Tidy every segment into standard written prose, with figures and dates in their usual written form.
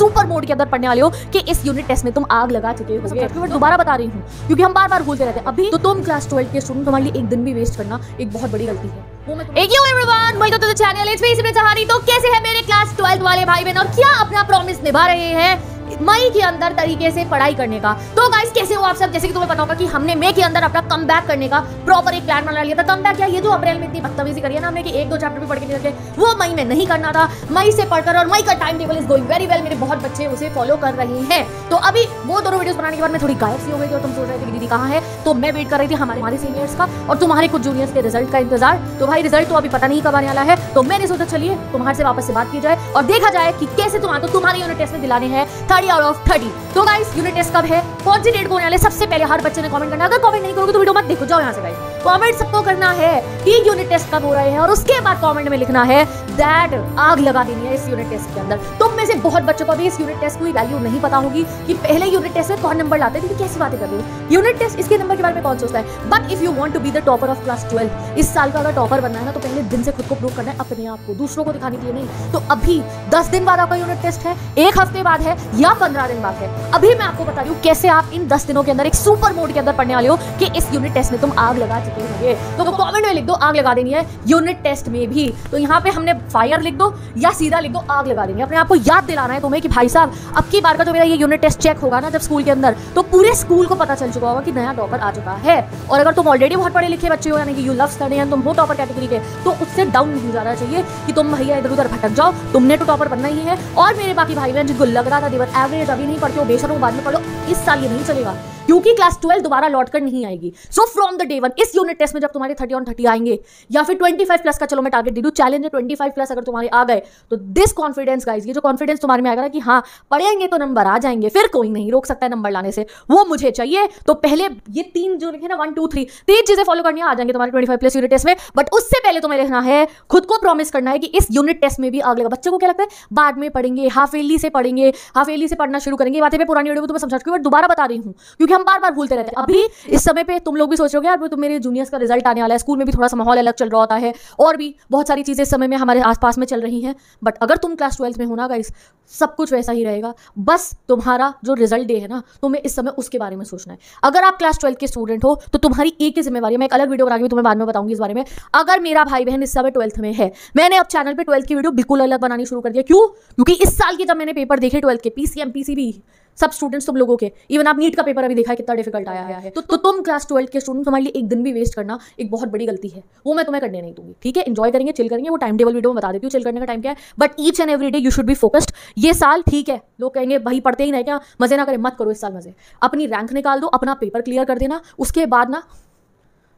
Super mode के अंदर पढ़ने वाले हो कि इस यूनिट टेस्ट में तुम आग लगा चुके हो। दोबारा बता रही हूँ क्योंकि हम बार बार भूलते रहते हैं। अभी तो तुम क्लास 12 के स्टूडेंट, तुम्हारे लिए एक दिन भी वेस्ट करना एक बहुत बड़ी गलती है। तो कैसे है मेरे क्लास 12 वाले भाई बहन और क्या अपना प्रॉमिस निभा रहे हैं मई के अंदर तरीके से पढ़ाई करने का। तो गाइस कैसे हो आप सब? जैसे कि तुम्हें पता होगा कि हमने मई के अंदर अपना कम बैक करने का प्रॉपर एक प्लान बना लिया था। कम बैक क्या, ये जो अप्रैल में इतनी बदतमीजी करी है ना हमने कि एक दो चैप्टर भी पढ़ के नहीं रखे, वो मई में नहीं करना था। मई से पढ़कर, और मई का time table is going very well, मेरे बहुत बच्चे उसे फॉलो कर रहे हैं। तो अभी वो दोनों वीडियोस बनाने के बाद मैं थोड़ी गायब सी हो गई थी और तुम सोच रहे थे कि दीदी कहाँ है, तो मैं वेट कर रही थी हमारे सीनियर्स का और तुम्हारे कुछ जूनियर्स के रिजल्ट का इंतजार। तो भाई रिजल्ट तो अभी पता नहीं कब आने वाला है, तो मैंने सोचा चलिए तुम्हारे से वापस से बात की जाए और देखा जाए कि कैसे तुम्हारे यूनिट टेस्ट में दिलाने हैं 30 आउट ऑफ 30। तो गाइस यूनिट टेस्ट कब है, कौन सी डेट को होने वाले, सबसे पहले हर बच्चे ने कमेंट करना। अगर कमेंट नहीं करोगे तो वीडियो मत देखो, जाओ यहाँ से गाइस। कमेंट सबको करना है कि यूनिट टेस्ट कब हो रहे हैं और उसके बाद कमेंट में लिखना है दैट आग लगा देनी है इस यूनिट टेस्ट के अंदर। तुम में से बहुत बच्चों को भी इस यूनिट टेस्ट की वैल्यू नहीं पता होगी कि पहले यूनिट टेस्ट में कौन नंबर लाते हैं। कैसी बातें कर रही हो, यूनिट टेस्ट इसके नंबर के बारे में कौन सोचता है। But if you want to be the topper of class 12, इस साल का अगर टॉपर बनना है ना तो पहले दिन से खुद को प्रूव करना है, अपने आप को, दूसरों को दिखाने के लिए नहीं। तो अभी 10 दिन बाद आपका यूनिट टेस्ट है, एक हफ्ते बाद है या 15 दिन बाद है। अभी मैं आपको बता रही हूँ कैसे आप इन 10 दिनों के अंदर एक सुपर मोड के अंदर पढ़ने वाले हो कि इस यूनिट टेस्ट में तुम आग लगा चुके होंगे। तो कमेंट में लिख दो आग लगा देनी है यूनिट टेस्ट में भी। तो यहाँ पे हमने फायर लिख दो या सीधा लिख दो आग लगा देनी है। अपने आप को याद दिलाना है तुम्हें कि भाई साहब अब की बार का जो मेरा ये यूनिट टेस्ट चेक होगा ना जब स्कूल के अंदर, तो पूरे स्कूल को पता चल चुका होगा कि नया टॉपर आ चुका है। और अगर तुम ऑलरेडी बहुत पढ़े लिखे बच्चे हो, यानी कि यू लव स्टडी एंड तुम हो टॉपर कैटेगरी के, तो उससे डाउन नहीं जाना चाहिए कि तुम भैया इधर उधर भटक जाओ, तुमने तो टॉपर बनना ही है। और मेरे बाकी भाई बहन जिनको लग रहा था देवर एवरेज अभी नहीं पढ़ते हो, बेशक बाद में पढ़ो, इस साल ये नहीं चलेगा क्योंकि क्लास 12 दोबारा लौट कर नहीं आएगी। So from the day one इस यूनिट टेस्ट में जब तुम्हारे 30 ऑन 30 आएंगे या फिर 25 प्लस का, चलो मैं टारगेट दे दूं, चैलेंज है 25 प्लस अगर तुम्हारे आ गए तो दिस कॉन्फिडेंस गाइस, ये जो कॉन्फिडेंस तुम्हारे में आएगा ना कि हाँ पढ़ेंगे तो नंबर आ जाएंगे, फिर कोई नहीं रोक सकता है नंबर लाने से, वो मुझे चाहिए। तो पहले ये तीन जो लिखे ना 1 2 3 तीन चीजें फॉलो करनी आ जाएंगे तुम्हारे 25 प्लस यूनिट टेस्ट में। बट उससे पहले तुम्हें लिखना है, खुद को प्रॉमिस करना है कि इस यूनिट टेस्ट में भी आग लगा। बच्चों को क्या लगता है बाद में पढ़ेंगे, हाफ ईयरली से पढ़ेंगे, हाफ ईयरली से पढ़ना शुरू करेंगे। बातें मैं पुरानी वीडियो में तुम्हें समझा चुकी हूं, दोबारा बता रही हूं क्योंकि हम बार बार भूलते रहते हैं। अभी इस समय पे तुम लोग भी सोच रहे हो यार तुम मेरे जूनियर्स का रिजल्ट आने वाला है, स्कूल में भी थोड़ा सा माहौल अलग चल रहा होता है और भी बहुत सारी चीजें इस समय में हमारे आसपास में चल रही हैं। बट अगर तुम क्लास 12 में हो ना गाइस, सब कुछ वैसा ही रहेगा। बस तुम्हारा जो रिजल्ट डे है ना, तुम्हें इस समय उसके बारे में सोचना है। अगर आप क्लास 12 के स्टूडेंट हो तो तुम्हारी एक ही जिम्मेवारी है, मैं एक अलग वीडियो बना के तुम्हें बाद में बताऊंगी इस बारे में। अगर मेरा भाई बहन इस समय 12th में है, मैंने अब चैनल पे 12th की वीडियो बिल्कुल अलग बनानी शुरू कर दिया। क्यों? क्योंकि इस साल के जब मैंने पेपर देखे 12th के, पीसीएम पीसीबी सब स्टूडेंट्स तुम लोगों के, इवन आप नीट का पेपर अभी देखा है कितना डिफिकल्ट आया है। तो तुम क्लास 12 के स्टूडेंट, तुम्हारे लिए एक दिन भी वेस्ट करना एक बहुत बड़ी गलती है, वो मैं तुम्हें करने नहीं दूंगी। ठीक है, एंजॉय करेंगे, चिल करेंगे, वो टाइम टेबल वीडियो में बता देती हूँ चिल करने का टाइम क्या है। But each and every day you should be focused. ये साल ठीक है, लोग कहेंगे भाई पढ़ते ही नहीं क्या, मजे ना करें, मत करो इस साल मजे। अपनी रैंक निकाल दो, अपना पेपर क्लियर कर देना, उसके बाद ना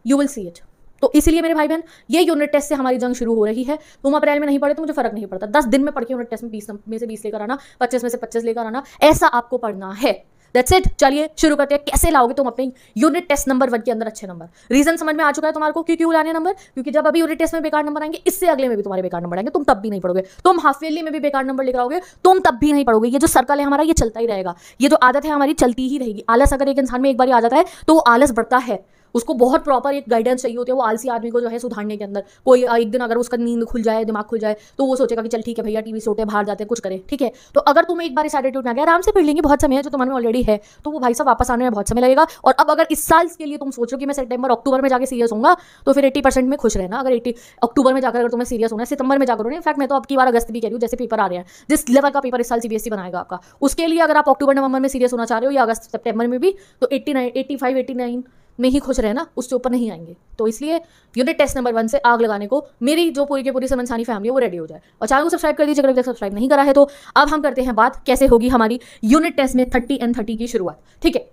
यू विल सी इट। तो इसलिए मेरे भाई बहन ये यूनिट टेस्ट से हमारी जंग शुरू हो रही है। तुम अप्रैल में नहीं पढ़े तो मुझे फर्क नहीं पड़ता, 10 दिन में पढ़ के यूनिट टेस्ट में 20 में से 20 लेकर आना, 25 में से 25 लेकर आना, ऐसा आपको पढ़ना है। That's it. चलिए शुरू करते हैं। कैसे लाओगे तुम अपने यूनिट टेस्ट नंबर 1 के अंदर अच्छे नंबर? रीजन समझ में आ चुका है तुम्हारे को क्यों लाने नंबर? क्योंकि जब अभी यूनिट टेस्ट में बेकार नंबर आएंगे, इससे अगले में भी तुम्हारे बेकार नंबर आएंगे, तुम तब भी नहीं पढ़ोगे। तुम हाफ ईयरली में भी बेकार नंबर लेकर आओगे, तुम तब भी नहीं पढ़ोगे। ये जो सर्कल है हमारा, ये चलता ही रहेगा। ये जो आदत है हमारी चलती ही रहेगी। आलस अगर एक इंसान में एक बार आ जाता है तो वो आलस बढ़ता है, उसको बहुत प्रॉपर एक गाइडेंस चाहिए होती है वो आलसी आदमी को जो है सुधारने के अंदर। कोई एक दिन अगर उसका नींद खुल जाए, दिमाग खुल जाए, तो वो सोचेगा कि चल ठीक है भैया टीवी सोते बाहर जाते हैं, कुछ करें। ठीक है, तो अगर तुम एक बार इस एटीट्यूड में आ गया, आराम से पढ़ लेंगे, बहुत समय है जो तुम्हारे ऑलरेडी है, तो वो भाई साहब वापस आने में बहुत समय लगेगा। और अब अगर इस साल के लिए तुम सोचो कि मैं सितंबर अक्टूबर में जाकर सीरियस होऊंगा, तो फिर 80% में खुश रहना। अगर 80 अक्टूबर में जाकर अगर तुम्हें सीरियस होना है, सितंबर में जाकर होना, इनफैक्ट मैं तो अब की बार अगस्त भी कह रही हूँ, जैसे पेपर आ रहे हैं, जिस लेवल का पेपर इस साल सीबीएसई बनाएगा आपका, उसके लिए अगर आप अक्टूबर नवंबर में सीरियस होना चाह रहे हो या अगस्त सितंबर में भी, तो 89 85 89 में ही खुश रहना, उससे ऊपर नहीं आएंगे। तो इसलिए यूनिट टेस्ट नंबर 1 से आग लगाने को मेरी जो पूरी की पूरी समनसानी फैमिली है वो रेडी हो जाए। और चैनल को सब्सक्राइब कर दीजिए अगर अभी तक सब्सक्राइब नहीं करा है तो। अब हम करते हैं बात कैसे होगी हमारी यूनिट टेस्ट में 30 एंड 30 की शुरुआत। ठीक है,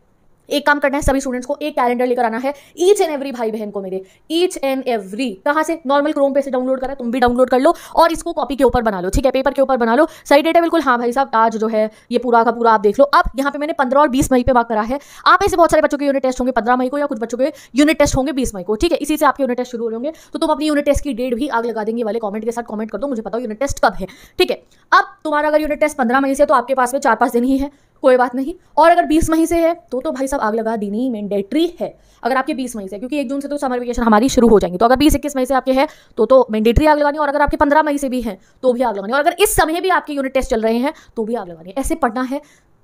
एक काम करना है, सभी स्टूडेंट्स को एक कैलेंडर लेकर आना है, ईच एंड एवरी भाई बहन को मेरे, ईच एंड एवरी। कहाँ से? नॉर्मल क्रोम पे से डाउनलोड करा, तुम भी डाउनलोड कर लो और इसको कॉपी के ऊपर बना लो। ठीक है, पेपर के ऊपर बना लो, सही डेट है बिल्कुल। हाँ भाई साहब, आज जो है ये पूरा का पूरा आप देख लो। अब यहाँ पे मैंने 15 और 20 मई पे बात करा है। आप ऐसे बहुत सारे बच्चों के यूनिट टेस्ट होंगे 15 मई को, या कुछ बच्चों के यूनिट टेस्ट होंगे 20 मई को। ठीक है, इसी से आपके यूनिट टेस्ट शुरू होंगे। तो तुम अपनी यूनिट टेस्ट की डेट भी आग लगा देंगे वाले कॉमेंट के साथ कॉमेंट कर दो, मुझे पता हो यूनिट टेस्ट कब है। ठीक है, अब तुम्हारा अगर यूनिट टेस्ट 15 मई से, तो आपके पास में 4-5 दिन ही है। कोई बात नहीं। और अगर 20 मई से है तो भाई साहब आग लगा देनी मैंडेटरी है। अगर आपके 20 मई से, क्योंकि 1 जून से तो समर वेकेशन हमारी शुरू हो जाएंगी, तो अगर 20-21 मई से आपके है तो मैंडेटरी आग लगानी, और अगर आपके 15 मई से भी है तो भी आग लगानी, और अगर इस समय भी आपके यूनिट टेस्ट चल रहे हैं तो भी आग लगानी। ऐसे पढ़ना है,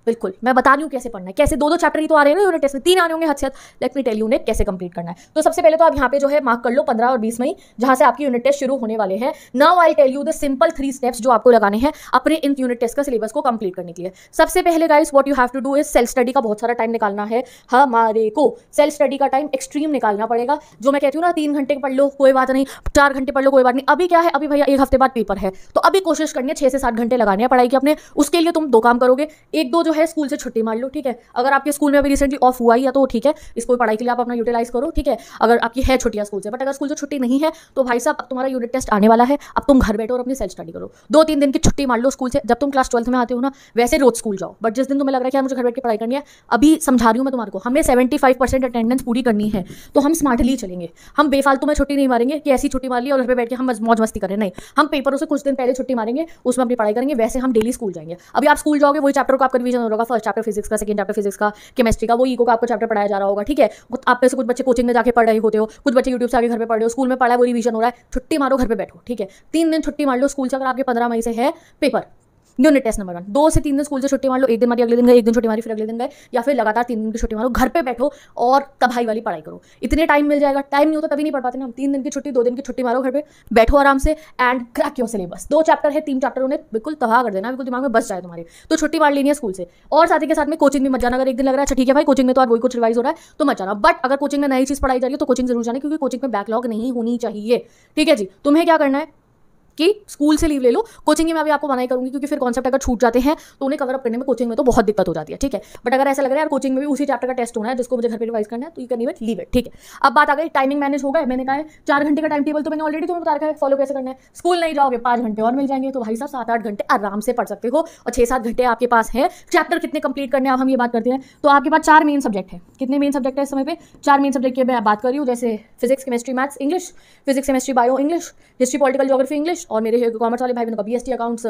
बिल्कुल मैं बता रही हूँ कैसे पढ़ना है, कैसे 2-2 चैप्टर ही तो आ रहे हैं ना यूनिट टेस्ट में, 3 आने होंगे हद से हद। लेट मी टेल यू उन्हें कैसे कंप्लीट करना है। तो सबसे पहले तो आप यहाँ पे जो है मार्क कर लो 15 और 20 मई, जहां से आपकी यूनिट टेस्ट शुरू होने वाले हैं। Now I tell you the simple 3 steps जो आपको लगाने हैं अपने इन यूनिट टेस्ट का सिलेबस को कंप्लीट करने के लिए। सबसे पहले guys what you have to do is self study का बहुत सारा टाइम निकालना है हमारे को। सेल्फ स्टडी का टाइम एक्सट्रीम निकालना पड़ेगा। जो मैं कहती हूँ ना 3 घंटे पढ़ लो कोई बात नहीं, 4 घंटे पढ़ लो कोई बात नहीं। अभी क्या है, अभी भैया 1 हफ्ते बाद पेपर है, तो अभी कोशिश करनी है 6 से 7 घंटे लगाने हैं पढ़ाई के अपने। उसके लिए तुम 2 काम करोगे, 1-2 जो है स्कूल से छुट्टी मार लो, ठीक है। अगर आपके स्कूल में अभी रिसेंटली ऑफ हुआ ही है तो ठीक है, इसको पढ़ाई के लिए आप अपना यूटिलाइज करो, ठीक है। अगर आपकी है छुट्टियां स्कूल से, बट अगर स्कूल से छुट्टी नहीं है तो भाई साहब अब तुम्हारा यूनिट टेस्ट आने वाला है, अब तुम घर बैठो और अपनी सेल्फ स्टडी करो। 2-3 दिन की छुट्टी मार लो स्कूल से। जब तुम क्लास 12th में आते हो ना, वैसे रोज स्कूल जाओ, बट जिस दिन तुम्हें लग रहा है कि यार मुझे घर बैठ के पढ़ाई करनी है, अभी समझा रही हूँ मैं तुम्हारे को, हमें 75% अटेंडेंस पूरी करनी है, तो हम स्मार्टली चलेंगे। हम बेफालतू में छुट्टी नहीं मारेंगे कि ऐसी छुट्टी मार ली और घर पे बैठ के हम मौज मस्ती करें, नहीं। हम पेपरों से कुछ दिन पहले छुट्टी मारेंगे, उसमें अपनी पढ़ाई करेंगे, वैसे हम डेली स्कूल जाएंगे। अभी आप स्कूल जाओगे, वही चैप्टर को आपका रिवीजन होगा, फर्स्ट चैप्टर फिजिक्स का, सेकंड चैप्टर फिजिक्स का, केमिस्ट्री का, वो इको का आपको चैप्टर पढ़ाया जा रहा होगा, ठीक है। आप में से कुछ बच्चे कोचिंग में जाके पढ़ रहे होते हो, कुछ बच्चे यूट्यूब से आगे घर पे पढ़ रहे हो, स्कूल में पढ़ा है वो रिवीजन हो रहा है, छुट्टी मारो घर पे बैठो, ठीक है। 3 दिन छुट्टी मार लो स्कूल से। अगर आपके 15 मई से है पेपर, यूनिट टेस्ट नंबर 1, 2 से 3 दिन स्कूल से छुट्टी मार लो, 1 दिन मारी अगले दिन गए, 1 दिन छुट्टी मारी फिर अगले दिन गए, या फिर लगातार 3 दिन की छुट्टी मारो, घर पे बैठो और तबाही वाली पढ़ाई करो। इतने टाइम मिल जाएगा, टाइम नहीं होता तभी नहीं पढ़ पाते ना हम। 3 दिन की छुट्टी, 2 दिन की छुट्टी मारो, घर पे बैठो आराम से and crack your syllabus. 2 chapter है, 3 चैप्टर उन्हें बिल्कुल तबाह कर देना, बिल्कुल दिमाग में बस जाए तुम्हारे, तो छुट्टी मार लेनी है स्कूल से। और साथ ही के साथ में कोचिंग भी मत जाना। अगर एक दिन लग रहा है अच्छा ठीक है भाई कोचिंग में तो आज वही कुछ रिवाइज हो रहा है तो मत जाना, बट अगर कोचिंग में नई चीज पढ़ाई जा रही है तो कोचिंग जरूर जाना, क्योंकि कोचिंग में बैकलॉग नहीं होनी चाहिए, ठीक है जी। तुम्हें क्या करना है कि स्कूल से लीव ले लो, कोचिंग में अभी आपको मना ही करूंगी, क्योंकि फिर कॉन्सेप्ट अगर छूट जाते हैं तो उन्हें कवर अप करने में कोचिंग में तो बहुत दिक्कत हो जाती है, ठीक है। बट अगर ऐसा लग रहा है यार कोचिंग में भी उसी चैप्टर का टेस्ट होना है जिसको मुझे घर पे रिवाइज करना है, तो you can even leave it, ठीक है। अब बात आ गई टाइमिंग मैनेज हो गया, मैंने कहा है 4 घंटे का टाइम टेबल तो मैंने ऑलरेडी तुम्हें बता रखा है, फॉलो कैसे करना है। स्कूल नहीं जाओगे 5 घंटे और मिल जाएंगे, तो भाई साहब 7-8 घंटे आराम से पढ़ सकते हो, और 6-7 घंटे आपके पास है। चैप्टर कितने कंप्लीट करने हैं अब हम ये बात करते हैं। तो आपके पास 4 मेन सब्जेक्ट है। कितने मेन सब्जेक्ट है इस समय पे? 4 मेन सब्जेक्ट की मैं बात कर रही हूँ, जैसे physics, chemistry, maths, English, physics, chemistry, bio, English, history, political, geography, English, और मेरे कॉमर्स वाले भाई बहनों का बीएसटी अकाउंट्स,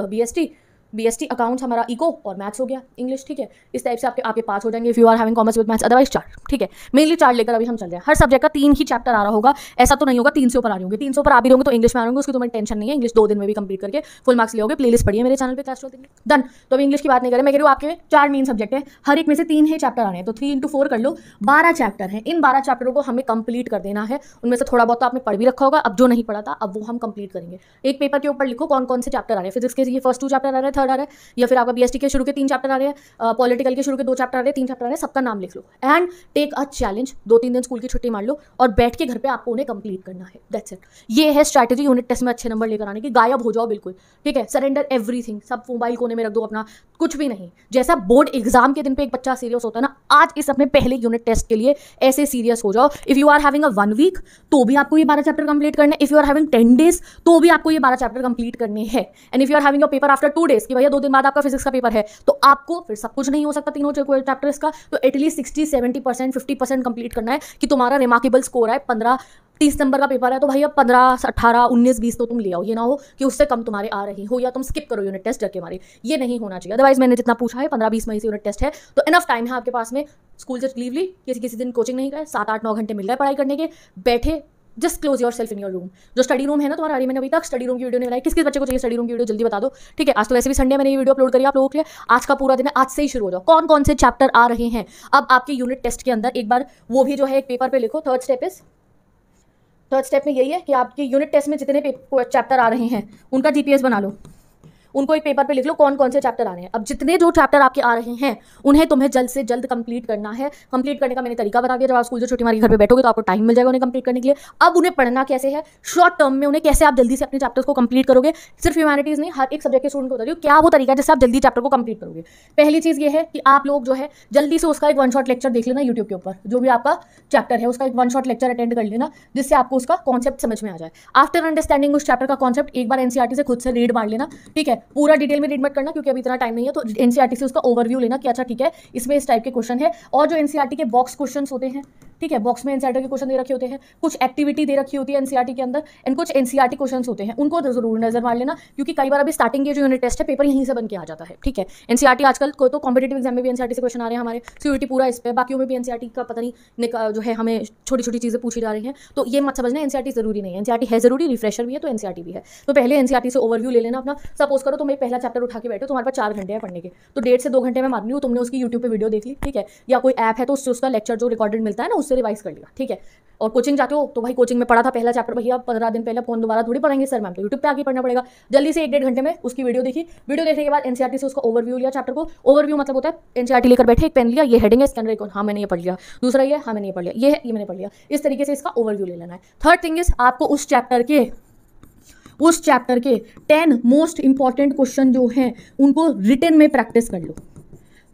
बीएसटी अकाउंट्स हमारा इको, और मैथ्स हो गया इंग्लिश, ठीक है। इस टाइप से आपके 5 हो जाएंगे if you are having commerce with maths, otherwise 4, ठीक है। मेनली 4 लेकर अभी हम चल रहे हैं। हर सब्जेक्ट का 3 ही चैप्टर आ रहा होगा, ऐसा तो नहीं होगा 3 से ऊपर आ रही होंगे। 3 से ऊपर आ भी होंगे तो इंग्लिश में आ रहे होंगे, उसकी तुम्हें टेंशन नहीं है। इंग्लिश 2 दिन में भी कंप्लीट करके फुल मार्क्स ले होगे। प्लेलिस्ट पढ़िए मेरे चैनल पे क्लास 12 डन। तो अभी इंग्लिश की बात नहीं करें, मैं कह रही हूँ आपके 4 मेन सब्जेक्ट है, हर एक में से 3 ही चैप्टर आने हैं, तो 3 into 4 कर लो, 12 चैप्टर हैं। इन 12 चैप्टरों को हमें कंप्लीट कर देना है। उनमें से थोड़ा बहुत तो आपने पढ़ भी रखा होगा, अब जो नहीं पढ़ा था अब वो हम कंप्लीट करेंगे। एक पेपर के ऊपर लिखो कौन कौन से चैप्टर आ रहे हैं। फिजिक्स के ये फर्स्ट 2 चैप्टर आ रहे हैं, 3rd आ रहा है, या फिर आपका बीएसटी के शुरू के 3 चैप्टर आ रहे हैं, पॉलिटिकल के शुरू के 2 चैप्टर आ रहे हैं, 3 चैप्टर आ रहे हैं, सबका नाम लिख लो एंड टेक अ चैलेंज। 2-3 दिन स्कूल की छुट्टी मार लो और बैठ के घर पे आपको उन्हें कंप्लीट करना है, दैट्स इट। ये है स्ट्रैटेजी यूनिट टेस्ट में अच्छे नंबर लेकर आने की। गायब हो जाओ बिल्कुल, ठीक है। सरेंडर एवरीथिंग, सब मोबाइल कोने में रख दो अपना, कुछ भी नहीं। जैसा बोर्ड एग्जाम के दिन पे एक बच्चा सीरियस होता है ना, आज इस अपने पहले यूनिट टेस्ट के लिए ऐसे सीरियस हो जाओ। If you are having a 1 week तो भी आपको ये 12 चैप्टर कंप्लीट करने, if you are having 10 days तो भी आपको ये 12 चैप्टर कंप्लीट करने हैं। And if you are having a paper after 2 days, कि भैया 2 दिन बाद आपका फिजिक्स का पेपर है, तो आपको फिर सब कुछ नहीं हो सकता तीनों चैप्टर्स का, तो एटलीस्ट 60-70%, 50% कंप्लीट करना है कि तुम्हारा रिमार्केबल स्कोर है। 15-30 नंबर का पेपर है तो भैया 15, 18, 19, 20 तो तुम ले आओ। ये ना हो कि उससे कम तुम्हारे आ रही हो या तुम स्किप करो यूनिट टेस्ट डर मारे, ये नहीं होना चाहिए। अदरवाइज मैंने जितना पूछा है 15-20 मई से यूनिट टेस्ट है, तो इनफ टाइम है आपके पास में। स्कूल से लीव ली, किसी दिन कोचिंग नहीं गए, 7-8-9 घंटे मिल रहे पढ़ाई करने के, बैठे just close your self in your room. जो स्टडी रूम है ना तुम्हारा, मैंने अभी तक स्टडी रूम की वीडियो नहीं बनाई। किस बच्चे को चाहिए स्टडी रूम की वीडियो जल्दी बता दो, ठीक है। आज तो वैसे भी संडे मैंने ये वीडियो अपलोड करी आप लोगों के लिए। आज का पूरा दिन है, आज से ही शुरू हो जाओ। कौन कौन से चैप्टर आ रहे हैं अब आपके यूनिट टेस्ट के अंदर, एक बार वो भी जो है एक पेपर पे लिखो। थर्ड स्टेप में यही है कि आपके यूनिट टेस्ट में जितने चैप्टर आ रहे हैं उनका जीपीएस बना लो, उनको एक पेपर पे लिख लो कौन कौन से चैप्टर आ रहे हैं। अब जितने जो चैप्टर आपके आ रहे हैं उन्हें तुम्हें जल्द से जल्द कंप्लीट करना है। कंप्लीट करने का मैंने तरीका बता दिया। जब आप स्कूल से छुट्टी मारी घर पे बैठोगे तो आपको टाइम मिल जाएगा उन्हें कंप्लीट करने के लिए। अब उन्हें पढ़ना कैसे है, शॉर्ट टर्म में उन्हें कैसे आप जल्दी से अपने चैप्टर्स को कंप्लीट करोगे। सिर्फ ह्यूमैनिटीज नहीं, हर एक सब्जेक्ट के स्टूडेंट को बता रही हूँ क्या वो तरीका है जिससे आप जल्दी चैप्टर को कंप्लीट करोगे। पहली चीज ये है कि आप लोग जो है जल्दी से उसका एक 1 शॉट लेक्चर देख लेना यूट्यूब के ऊपर। जो भी आपका चैप्टर है उसका एक 1 शॉट लेक्चर अटेंड कर लेना, जिससे आपको उसका कॉन्सेप्ट समझ में आ जाए। आफ्टर अंडरस्टैंडिंग उस चैप्टर का कॉन्सेप्ट एक बार एनसीईआरटी से खुद से रीड मार लेना, ठीक है। पूरा डिटेल में रीड मत करना क्योंकि अभी इतना टाइम नहीं है, तो एनसीईआरटी से उसका ओवरव्यू लेना कि अच्छा ठीक है इसमें इस टाइप के क्वेश्चन है। और जो एनसीईआरटी के बॉक्स क्वेश्चंस होते हैं ठीक है, बॉक्स में एनसीईआरटी के क्वेश्चन दे रखे होते हैं, कुछ एक्टिविटी दे रखी होती है एनसीईआरटी के अंदर, एंड कुछ एनसीईआरटी क्वेश्चंस होते हैं, उनको तो जरूर नजर मार लेना, क्योंकि कई बार अभी स्टार्टिंग के जो यूनिट टेस्ट है पेपर यहीं से बन के आ जाता है। ठीक है, एनसीईआरटी आजकल को तो कॉम्पिटेटिव एग्जाम में भी एनसीईआरटी से क्वेश्चन आ रहे हैं, हमारे सीयूईटी पूरा इस पे, बाकियों में भी एनसीईआरटी का पता नहीं जो है हमें छोटी छोटी चीजें पूछी जा रही हैं। तो ये मत समझना एनसीईआरटी जरूरी नहीं है, एनसीईआरटी है जरूरी, रिफ्रेशर भी है तो एनसीईआरटी भी है। तो पहले एनसीईआरटी से ओवरव्यू ले लेना अपना। सपोज करो तुम एक पहला चैप्टर उठा के बैठो, तुम्हारे पास 4 घंटे हैं पढ़ने के, तो 1.5 से 2 घंटे में मान ली तुमने उसकी यूट्यूब पे वीडियो देख ली, ठीक है, या कोई ऐप है तो उससे उसका लेक्चर जो रिकॉर्डेड मिलता है ना उससे रिवाइज कर लिया, ठीक है। और कोचिंग जाते हो तो भाई कोचिंग में पढ़ा था पहला चैप्टर, भैया 15 दिन पहले फोन दोबारा थोड़ी पढ़ेंगे सर मैम, तो यूट्यूब पे आके पढ़ना पड़ेगा। जल्दी से 1-1.5 घंटे में उसकी वीडियो देखी, वीडियो देखने के बाद एनसीईआरटी से उसका ओवरव्यू लिया चैप्टर को। ओवरव्यू मतलब होता है एनसीईआरटी लेकर बैठे, एक पेन लिया, ये हेडिंग है, इसके अंदर एक हाँ मैंने ये पढ़ लिया, दूसरा ये हाँ मैंने ये पढ़ लिया, ये है ये मैंने पढ़ लिया, इस तरीके से इसका ओवरव्यू ले लेना है। थर्ड थिंग इज आपको उस चैप्टर के 10 मोस्ट इंपॉर्टेंट क्वेश्चन जो हैं उनको रिटन में प्रैक्टिस कर लो।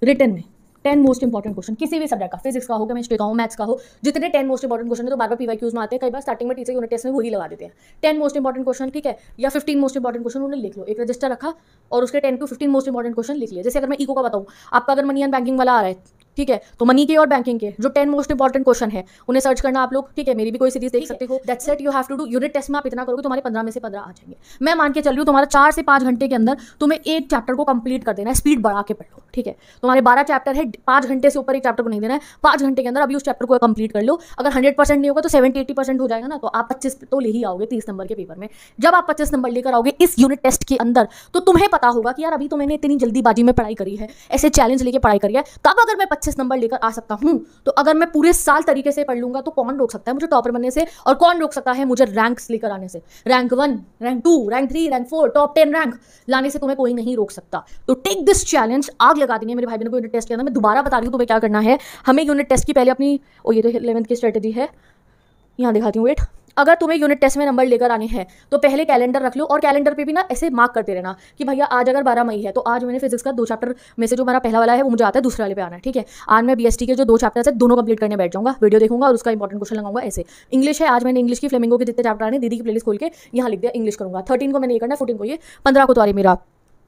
रिटन में 10 मोस्ट इंपॉर्टेंट क्वेश्चन किसी भी सब्जेक्ट का, फिजिक्स का हो, केमिस्ट्री का हो, मैथ्स का हो, जितने 10 मोस्ट इंपॉर्टेंट क्वेश्चन है तो बार बार पीवाईक्यूज में आते हैं, कई बार स्टार्टिंग में टीचर यूनिट टेस्ट में वही लगा देते हैं 10 मोस्ट इंपॉर्टेंट क्वेश्चन, ठीक है, या 15 मोस्ट इंपॉर्टेंट क्वेश्चन उन्हें लिख लो, एक रजिस्टर रखा और उसके 10 to 15 मोस्ट इंपॉर्टेंट क्वेश्चन लिख लिया। जैसे अगर मैं इको का बताऊँ, आपका अगर मनी एंड बैंकिंग वाला आ रहा है, ठीक है, तो मनी के और बैंकिंग के जो 10 मोस्ट इंपॉर्टेंट क्वेश्चन है उन्हें सर्च करना आप लोग, ठीक है, मेरी भी कोई सीरीज देख सकते हो। That's it, you have to do. Unit test में आप इतना करोगे तुम्हारे 15 में से 15 आ जाएंगे। मैं मान के चल रही हूँ तुम्हारा 4 से 5 घंटे के अंदर तुम्हें एक चैप्टर को कंप्लीट कर देना है, स्पीड बढ़ा के पढ़ लो, ठीक है। तुम्हारे 12 चैप्टर है, 5 घंटे से ऊपर एक चैप्टर को नहीं देना है, 5 घंटे के अंदर अभी उस चैप्टर को कंप्लीट कर लो। अगर 100% नहीं होगा तो 70-80% हो जाएगा ना, तो आप 25 तो ले ही आओगे 30 नंबर के पेपर में। जब आप 25 नंबर लेकर आओगे इस यूनिट टेस्ट के अंदर, तो तुम्हें पता होगा कि यार अभी तो मैंने इतनी जल्दीबाजी में पढ़ाई करी है, ऐसे चैलेंज लेके पढ़ाई करी है, तब अगर मैं 25 नंबर लेकर आ सकता हूं, तो अगर मैं पूरे साल तरीके से पढ़ लूंगा तो कौन रोक सकता है मुझे टॉपर बनने से, और कौन रोक सकता है मुझे रैंक्स लेकर आने से, rank 1, rank 2, rank 3, rank 4, top 10 rank लाने से तुम्हें कोई नहीं रोक सकता। तो टेक दिस चैलेंज, आग लगा देंगे मेरे भाई बहनों को यूनिट टेस्ट के अंदर। मैं दोबारा बता रही हूँ तुम्हें क्या करना है। हमें यूनिट टेस्ट की पहले अपनी ये तो 11th की स्ट्रेटेजी है, यहाँ दिखाती हूँ, वेट। अगर तुम्हें यूनिट टेस्ट में नंबर लेकर आने हैं तो पहले कैलेंडर रख लो, और कैलेंडर पे भी ना ऐसे मार्क करते रहना कि भैया आज अगर 12 मई है तो आज मैंने फिजिक्स का 2 चैप्टर में से जो मेरा पहला वाला है वो मुझे आता है, दूसरे वाले पे आना है, ठीक है। आज मैं बीएसटी के जो 2 चैप्टर है दोनों कंप्लीट करने बैठ जाऊंगा, वीडियो देखूंगा और उसका इंपॉर्टेंट क्वेश्चन लगाऊंगा। ऐसे इंग्लिश है, आज मैंने इंग्लिश की फ्लेमिंगो के जितने चैप्टर आने दीदी की प्लेलिस्ट खोल के यहाँ लिख दिया, इंग्लिश करूंगा। 13 को मैंने ये करना है, 14 को ये, 15 को तो अरे मेरा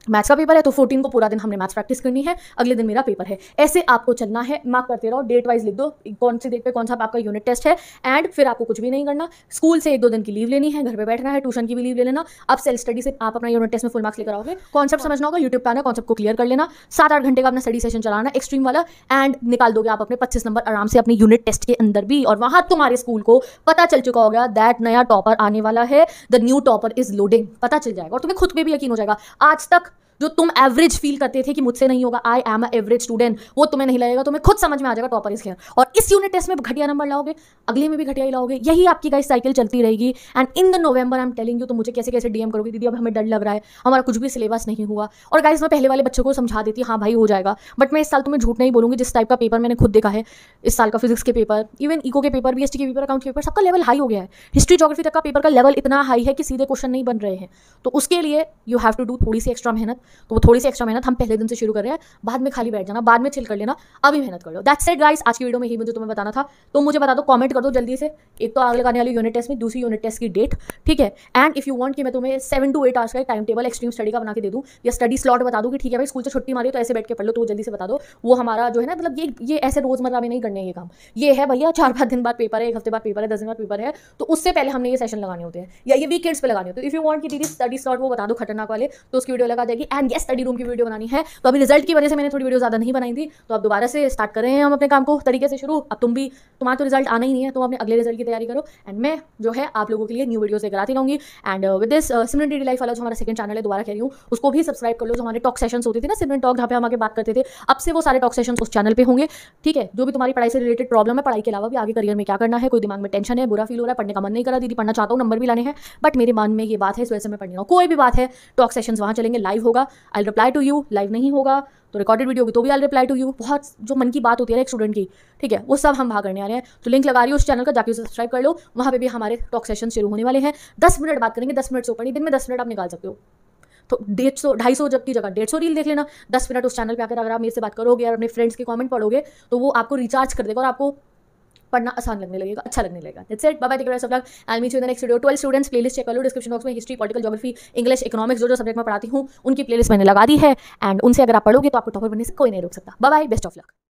मैथ्स का पेपर है, तो 14 को पूरा दिन हमने मैथ्स प्रैक्टिस करनी है, अगले दिन मेरा पेपर है। ऐसे आपको चलना है, मार्क करते रहो, डेट वाइज लिख दो कौन सी डेट पे कौन सा आपका यूनिट टेस्ट है, एंड फिर आपको कुछ भी नहीं करना। स्कूल से 1-2 दिन की लीव लेनी है, घर पे बैठना है, ट्यूशन की भी लीव ले लेना। अब सेल्फ स्टडी से आप अपना यूनिट टेस्ट में फुल मार्क्स लेकर आओगे। कॉन्सेप्ट समझना होगा, यूट्यूब पे आना, कॉन्सेप्ट को क्लियर कर लेना, 7-8 घंटे का अपना स्टडी सेशन चलाना एक्सट्रीम वाला, एंड निकाल दोगे आप अपने 25 नंबर आराम से अपनी यूनिट टेस्ट के अंदर भी। और वहां तुम्हारे स्कूल को पता चल चुका होगा दैट नया टॉपर आने वाला है, the new topper is loading, पता चल जाएगा और तुम्हें खुद पे भी यकीन हो जाएगा। आज तक जो तुम एवरेज फील करते थे कि मुझसे नहीं होगा, I am a average student, वो तुम्हें नहीं लगेगा, तुम्हें खुद समझ में आ जाएगा टॉपर इज हियर। और इस यूनिट टेस्ट में घटिया नंबर लाओगे, अगले में भी घटिया ही लाओगे, यही आपकी गाइस साइकिल चलती रहेगी। And in the November I am telling you, तो मुझे कैसे कैसे डीएम करोगे दीदी अब हमें डर लग रहा है, हमारा कुछ भी सिलेबस नहीं हुआ। और गाइस मैं पहले वाले बच्चों को समझा देती, हाँ भाई हो जाएगा, बट मैं इस साल तुम्हें झूठ नहीं बोलूंगी, जिस टाइप का पेपर मैंने खुद देखा है इस साल का, फिजिक्स के पेपर, इवन इको के पेपर, बीएसटी के पेपर, अकाउंट के पेपर, सबका लेवल हाई हो गया है। हिस्ट्री ज्योग्राफी तक का पेपर का लेवल इतना हाई है कि सीधे क्वेश्चन नहीं बन रहे हैं। तो उसके लिए यू हैव टू डू थोड़ी सी एक्स्ट्रा मेहनत। तो वो थोड़ी सी एक्स्ट्रा मेहनत हम पहले दिन से शुरू कर रहे हैं, बाद में खाली बैठ जाना, बाद में चिल कर लेना, अभी मेहनत कर लो। दैट्स इट गाइस, आज की वीडियो में ही मुझे तुम्हें बताना था। तो मुझे बता दो, कमेंट कर दो जल्दी से, एक तो आग लगाने वाली यूनिट टेस्ट में, दूसरी यूनिट टेस्ट की डेट, ठीक है। एंड इफ यू वांट कि मैं तुम्हें 7 to 8 आवर्स का एक टाइम टेबल एक्सट्रीम स्टडी का बना के दे दूं, या स्टडी स्लॉट बता दूं कि ठीक है भाई स्कूल से छुट्टी मारी तो ऐसे बैठ के पढ़ लो, तो जल्दी से बता दो। वो हमारा जो है ना, मतलब ये ऐसे रोजमर्रा में नहीं करने ये काम, ये है भैया 4-5 दिन बाद पेपर है, 1 हफ्ते बाद पेपर है, 10 दिन बाद पेपर है, तो उससे पहले हमने ये सेशन लगाने होते हैं, या ये वीकेंड्स पे लगाने होते हैं। इफ यू वांट कि दीदी स्टडी स्लॉट वो बता दो खतरनाक वाले, तो उसकी वीडियो लगा जाएगी। एंड ये स्टडी रूम की वीडियो बनानी है, तो अभी रिजल्ट की वजह से मैंने थोड़ी वीडियो ज़्यादा नहीं बनाई थी, तो अब दोबारा से स्टार्ट कर रहे हैं हम अपने काम को तरीके से शुरू। अब तुम्हारा तो रिजल्ट आना ही नहीं है, तुम अपने अगले रिजल्ट की तैयारी करो, एंड मैं जो है आप लोगों के लिए न्यू वीडियोस लेकर आती रहूंगी। And with this Simran daily life वाला जो हमारा सेकंड चैनल है, दोबारा कह रही हूँ, उसको भी सब्सक्राइब कर लो। जो हमारे टॉक सेशंस होते थे ना, सिमरन टॉक, जहाँ पे हम आगे बात करते थे, अब से वो सारे टॉक सेशंस उस चैनल पे होंगे, ठीक है। जो भी तुम्हारी पढ़ाई से रिलेटेड प्रॉब्लम है, पढ़ाई के अलावा भी आगे करियर में क्या करना है, कोई दिमाग में टेंशन है, बुरा फील हो रहा है, पढ़ने का मन नहीं करा, दीदी पढ़ना चाहता हूँ, नंबर भी लाने हैं, बट मेरे मन में ये बात है इस वजह से मैं पढ़ नहीं रहा हूँ, कोई भी बात है, टॉक सेशंस वहाँ चलेंगे, लाइव होगा, I will reply to you, live नहीं होगा तो रिकॉर्डेड वीडियो होगी तो भी आई रिप्लाई टू यू। बहुत जो मन की बात होती है एक स्टूडेंट की, ठीक है, वो सब हम वहाँ करने आ रहे हैं। तो लिंक लगा रही हूँ उस चैनल का, जाके उसे सब्सक्राइब कर लो, वहाँ पे भी हमारे टॉक सेशन शुरू होने वाले हैं। 10 मिनट बात करेंगे, 10 मिनट से ऊपर नहीं, दिन में 10 मिनट आप निकाल सकते हो, तो 150-250 जब की जगह 150 रील देख लेना, 10 मिनट उस चैनल पे आकर अगर आप मेरे से बात करोगे और अपने फ्रेंड्स के कमेंट पढ़ोगे, तो वो आपको रिचार्ज कर देगा और आपको पढ़ना आसान लगने लगेगा, अच्छा लगने लगेगा। That's it, bye bye, take care of yourself, I will meet you in the next video. 12 students playlist check कर लो डिस्क्रिप्शन बॉक्स में, history, political, geography, English, economics, जो सब्जेक्ट मैं पढ़ाती हूँ उनकी प्लेलिस्ट मैंने लगा दी है, एंड उनसे अगर आप पढ़ोगे तो आपको टॉपर बनने से कोई नहीं रोक सकता। Bye bye, best of luck.